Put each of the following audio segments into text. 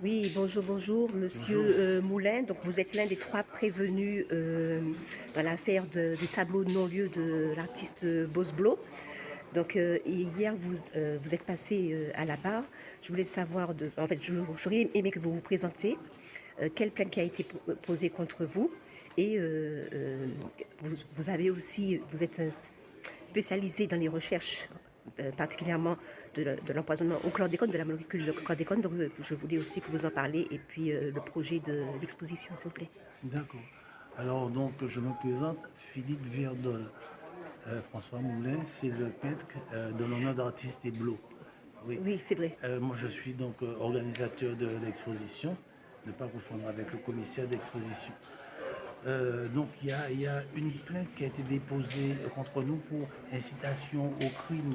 Oui, bonjour, bonjour, Bonjour. monsieur Moulin. Donc, vous êtes l'un des trois prévenus dans l'affaire du tableau de non-lieu de l'artiste Bosblo. Donc, hier, vous êtes passé à la barre. Je voulais savoir, en fait, j'aurais aimé que vous vous présentiez. Quelle plainte qui a été posée contre vous? Et vous avez aussi, vous êtes spécialisé dans les recherches, particulièrement de l'empoisonnement au chlordécone, de la molécule de chlordécone. Donc, je voulais aussi que vous en parliez. Et puis, le projet de l'exposition, s'il vous plaît. D'accord. Alors, donc, je me présente, Philippe Verdol. François Moulin, c'est le peintre de l'honneur d'artiste et Blo. Oui. Oui, c'est vrai. Moi, je suis donc organisateur de l'exposition, ne pas confondre avec le commissaire d'exposition. Donc, il y a une plainte qui a été déposée contre nous pour incitation au crime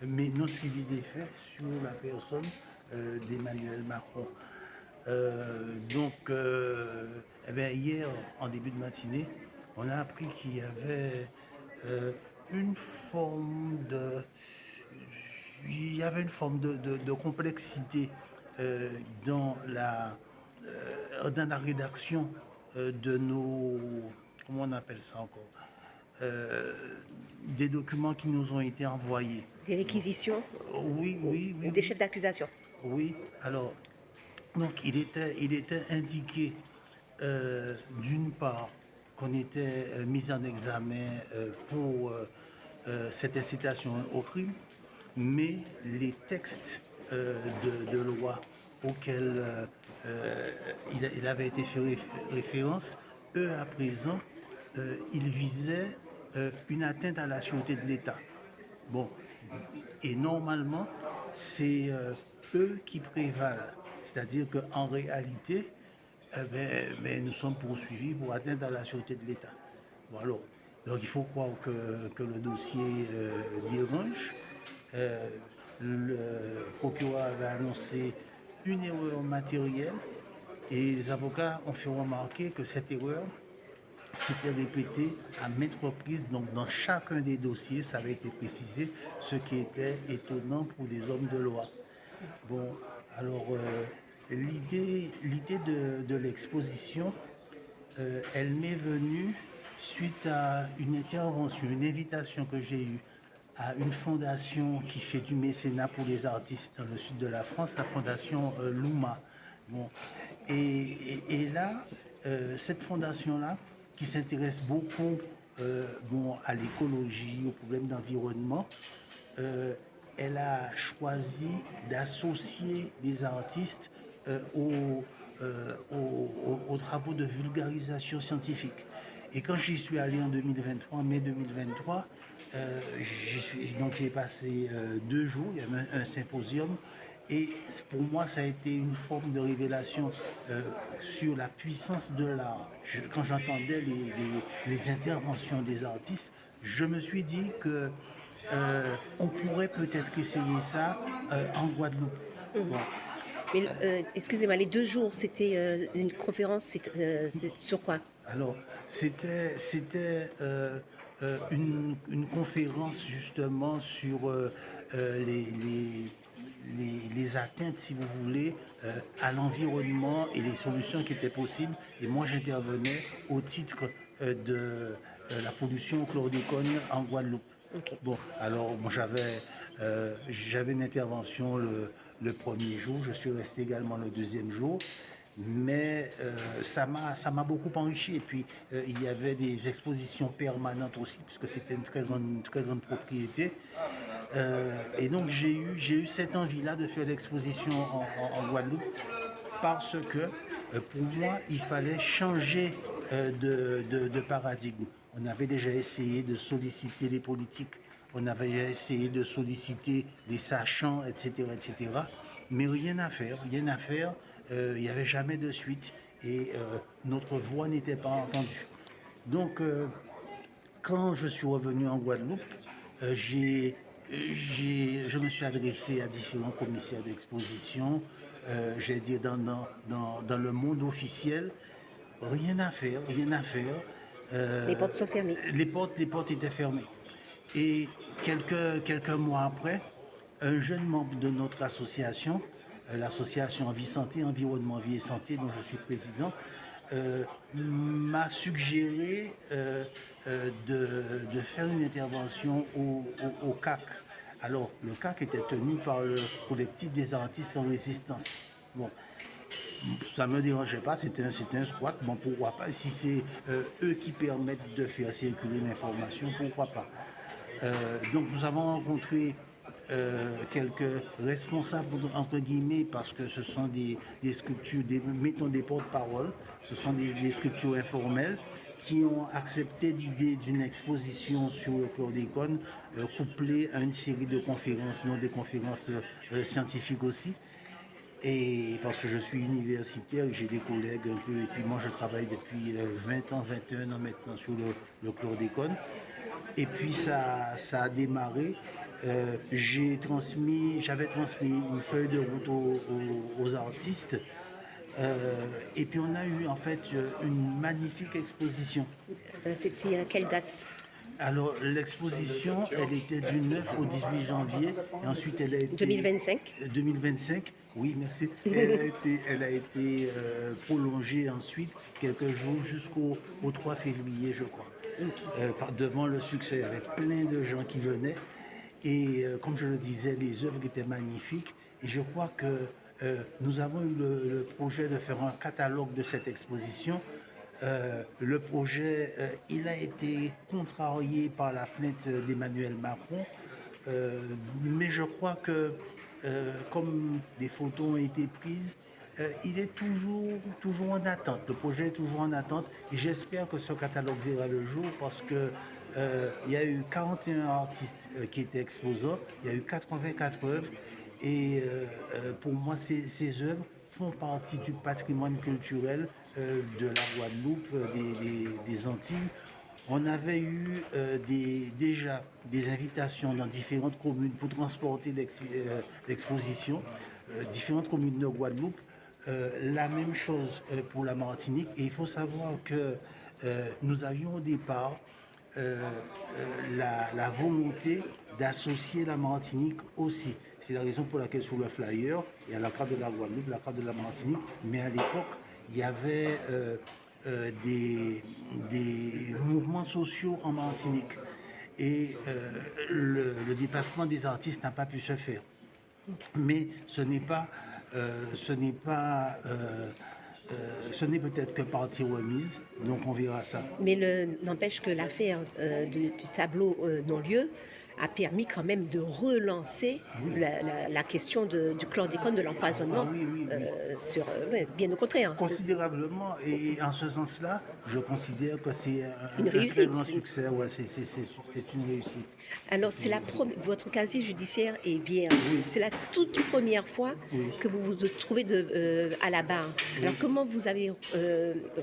mais non suivi des faits sur la personne d'Emmanuel Macron. Eh bien, hier, en début de matinée, on a appris qu'il y avait euh, une forme de, il y avait une forme de complexité euh, dans la rédaction de nos, comment on appelle ça encore, des documents qui nous ont été envoyés. Des Bon. réquisitions Oui, oui, ou oui, des oui. chefs d'accusation. Oui, alors, donc il était indiqué d'une part qu'on était mis en examen pour cette incitation au crime, mais les textes de loi auxquels il avait été fait référence, eux à présent, ils visaient une atteinte à la sûreté de l'État. Bon, et normalement, c'est eux qui prévalent. C'est-à-dire qu'en réalité, nous sommes poursuivis pour atteinte à la sûreté de l'État. Voilà. Donc il faut croire que le dossier dérange. Euh, le procureur avait annoncé une erreur matérielle et les avocats ont fait remarquer que cette erreur s'était répété à maintes reprises, donc dans chacun des dossiers, ça avait été précisé, ce qui était étonnant pour des hommes de loi. Bon, alors l'idée de l'exposition, elle m'est venue suite à une intervention, une invitation que j'ai eue à une fondation qui fait du mécénat pour les artistes dans le sud de la France, la fondation Luma. Bon. Et là, cette fondation-là, qui s'intéresse beaucoup à l'écologie, aux problèmes d'environnement, euh, elle a choisi d'associer les artistes aux travaux de vulgarisation scientifique. Et quand j'y suis allé en 2023, en mai 2023, donc j'ai passé 2 jours, il y avait un symposium, et pour moi ça a été une forme de révélation sur la puissance de l'art. Quand j'entendais les interventions des artistes, je me suis dit que on pourrait peut-être essayer ça en Guadeloupe. Bon, Mais excusez-moi, les 2 jours, c'était une conférence, c'est sur quoi? alors c'était une conférence justement sur les atteintes, si vous voulez, à l'environnement et les solutions qui étaient possibles. Et moi, j'intervenais au titre de la pollution au chlordécone en Guadeloupe. Ok. Bon, alors moi j'avais une intervention le premier jour, je suis resté également le deuxième jour, mais ça m'a beaucoup enrichi. Et puis il y avait des expositions permanentes aussi, puisque c'était une très grande propriété. Et donc j'ai eu cette envie-là de faire l'exposition en Guadeloupe parce que pour moi, il fallait changer de paradigme. On avait déjà essayé de solliciter les politiques, on avait déjà essayé de solliciter les sachants, etc., etc. Mais rien à faire, rien à faire. Il n'y avait jamais de suite et notre voix n'était pas entendue. Donc, quand je suis revenu en Guadeloupe, je me suis adressé à différents commissaires d'exposition, j'ai dit dans le monde officiel, rien à faire, rien à faire. Les portes sont fermées. Les portes étaient fermées. Et quelques mois après, un jeune membre de notre association l'association Vie Santé, Environnement, Vie et Santé, dont je suis président, m'a suggéré de faire une intervention au CAC. Alors, le CAC était tenu par le collectif des artistes en résistance. Bon, ça ne me dérangeait pas, c'était un squat, bon pourquoi pas, si c'est eux qui permettent de faire circuler l'information, pourquoi pas. Donc nous avons rencontré quelques responsables, entre guillemets, parce que ce sont des structures, mettons des porte-paroles, ce sont des structures informelles qui ont accepté l'idée d'une exposition sur le chlordécone couplée à une série de conférences, non des conférences scientifiques aussi. Et parce que je suis universitaire et j'ai des collègues un peu, et puis moi je travaille depuis 20 ans, 21 ans maintenant sur le chlordécone. Et puis ça a démarré. J'avais transmis une feuille de route aux artistes. Et puis on a eu en fait une magnifique exposition. C'était à quelle date? Alors l'exposition, elle était du 9 au 18 janvier et ensuite elle a été... 2025? 2025, oui merci. Elle a été prolongée ensuite quelques jours jusqu'au 3 février je crois. Devant le succès, il y avait plein de gens qui venaient et comme je le disais, les œuvres étaient magnifiques et je crois que nous avons eu le projet de faire un catalogue de cette exposition. Le projet, il a été contrarié par la plainte d'Emmanuel Macron, mais je crois que comme des photos ont été prises, il est toujours en attente. Le projet est toujours en attente et j'espère que ce catalogue verra le jour parce que il y a eu 41 artistes qui étaient exposants, il y a eu 84 œuvres et pour moi ces œuvres font partie du patrimoine culturel de la Guadeloupe, des Antilles. On avait eu déjà des invitations dans différentes communes pour transporter l'exposition, différentes communes de Guadeloupe. La même chose pour la Martinique. Et il faut savoir que nous avions au départ la volonté d'associer la Martinique aussi. C'est la raison pour laquelle sur le flyer, il y a la carte de la Guadeloupe, la carte de la Martinique, mais à l'époque, il y avait des mouvements sociaux en Martinique. Et le déplacement des artistes n'a pas pu se faire. Mais ce n'est peut-être que partie remise, donc on verra ça. Mais n'empêche que l'affaire du tableau non-lieu a permis quand même de relancer la question du chlordécone, de l'empoisonnement. Bien au contraire. Considérablement, et en ce sens-là, je considère que c'est un réussite. très grand succès, ouais, c'est une réussite. Alors, votre casier judiciaire est vierge. C'est la toute première fois que vous vous trouvez à la barre. Alors, comment vous avez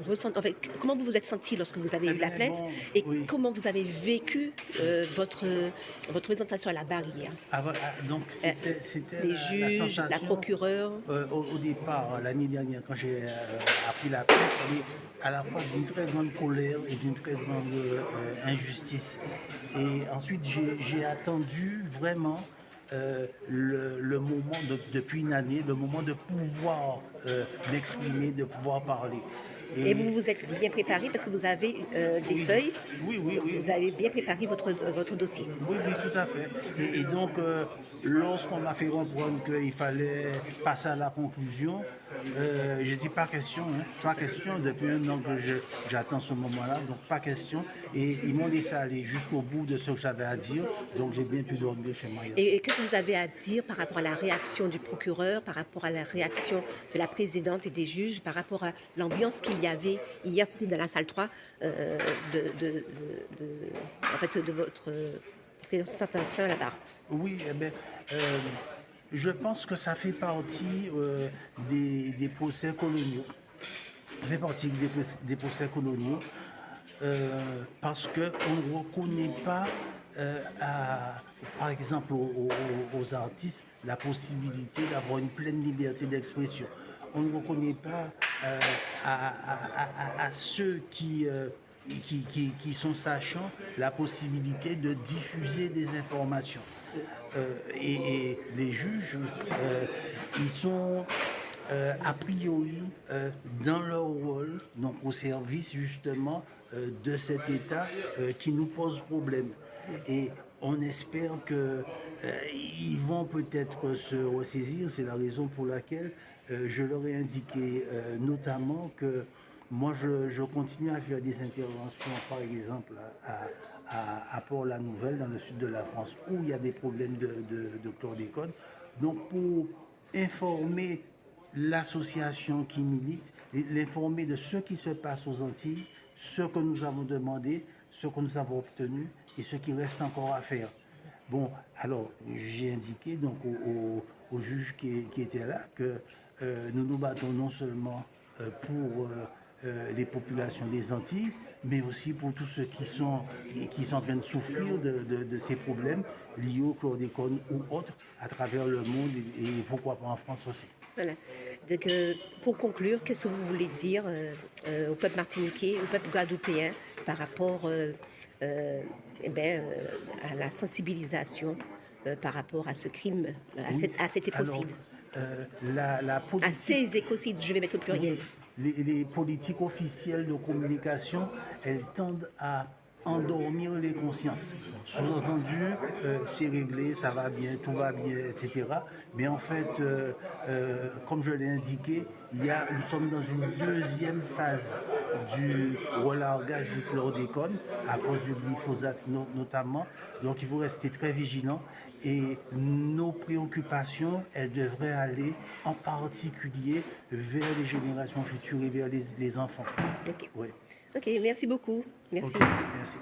ressenti, en fait, comment vous vous êtes senti lorsque vous avez eu la plainte et comment vous avez vécu votre présentation à la barre hier? Donc, c'était les juges, la procureure. Au départ, l'année dernière, quand j'ai appris la plainte, elle est à la fois d'une très grande colère et d'une très grande injustice. Et ensuite, j'ai attendu vraiment le moment, depuis une année, le moment de pouvoir m'exprimer, de pouvoir parler. Et vous vous êtes bien préparé parce que vous avez des feuilles. Oui. Vous avez bien préparé votre dossier. Oui, tout à fait. Et donc, lorsqu'on m'a fait comprendre qu'il fallait passer à la conclusion, j'ai dit pas question, pas question. Depuis un an que j'attends ce moment-là, donc pas question. Et ils m'ont laissé aller jusqu'au bout de ce que j'avais à dire, donc j'ai bien pu dormir chez moi. Et qu'est-ce que vous avez à dire par rapport à la réaction du procureur, par rapport à la réaction de la présidente et des juges, par rapport à l'ambiance qu'il y avait hier, c'était dans la salle 3 de votre présentation là-bas? Oui, je pense que ça fait partie des procès coloniaux. Ça fait partie des procès coloniaux parce qu'on ne reconnaît pas, par exemple, aux artistes la possibilité d'avoir une pleine liberté d'expression. On ne reconnaît pas à ceux qui qui sont sachant la possibilité de diffuser des informations. Et les juges, ils sont a priori dans leur rôle, donc au service justement de cet État qui nous pose problème. Et on espère qu'ils vont peut-être se ressaisir. C'est la raison pour laquelle je leur ai indiqué notamment que moi je continue à faire des interventions, par exemple à Port-la-Nouvelle, dans le sud de la France, où il y a des problèmes de chlordécone. Donc pour informer l'association qui milite, l'informer de ce qui se passe aux Antilles, ce que nous avons demandé, ce que nous avons obtenu et ce qui reste encore à faire. Bon, alors j'ai indiqué donc au juge qui était là que nous nous battons non seulement pour les populations des Antilles, mais aussi pour tous ceux qui sont en train de souffrir de ces problèmes liés au chlordécone ou autres à travers le monde et pourquoi pas en France aussi. Voilà. Donc, pour conclure, qu'est-ce que vous voulez dire au peuple martiniquais, au peuple guadeloupéen par rapport à la sensibilisation par rapport à ce crime, à cet écocide? À ces écocides, je vais mettre au pluriel. Les politiques officielles de communication, elles tendent à endormir les consciences. Sous-entendu, c'est réglé, ça va bien, tout va bien, etc. Mais en fait, comme je l'ai indiqué, nous sommes dans une deuxième phase du relargage du chlordécone à cause du glyphosate notamment. Donc il faut rester très vigilant et nos préoccupations, elles devraient aller en particulier vers les générations futures et vers les enfants. Ok. Ouais. Ok, merci beaucoup. Merci. Okay, merci.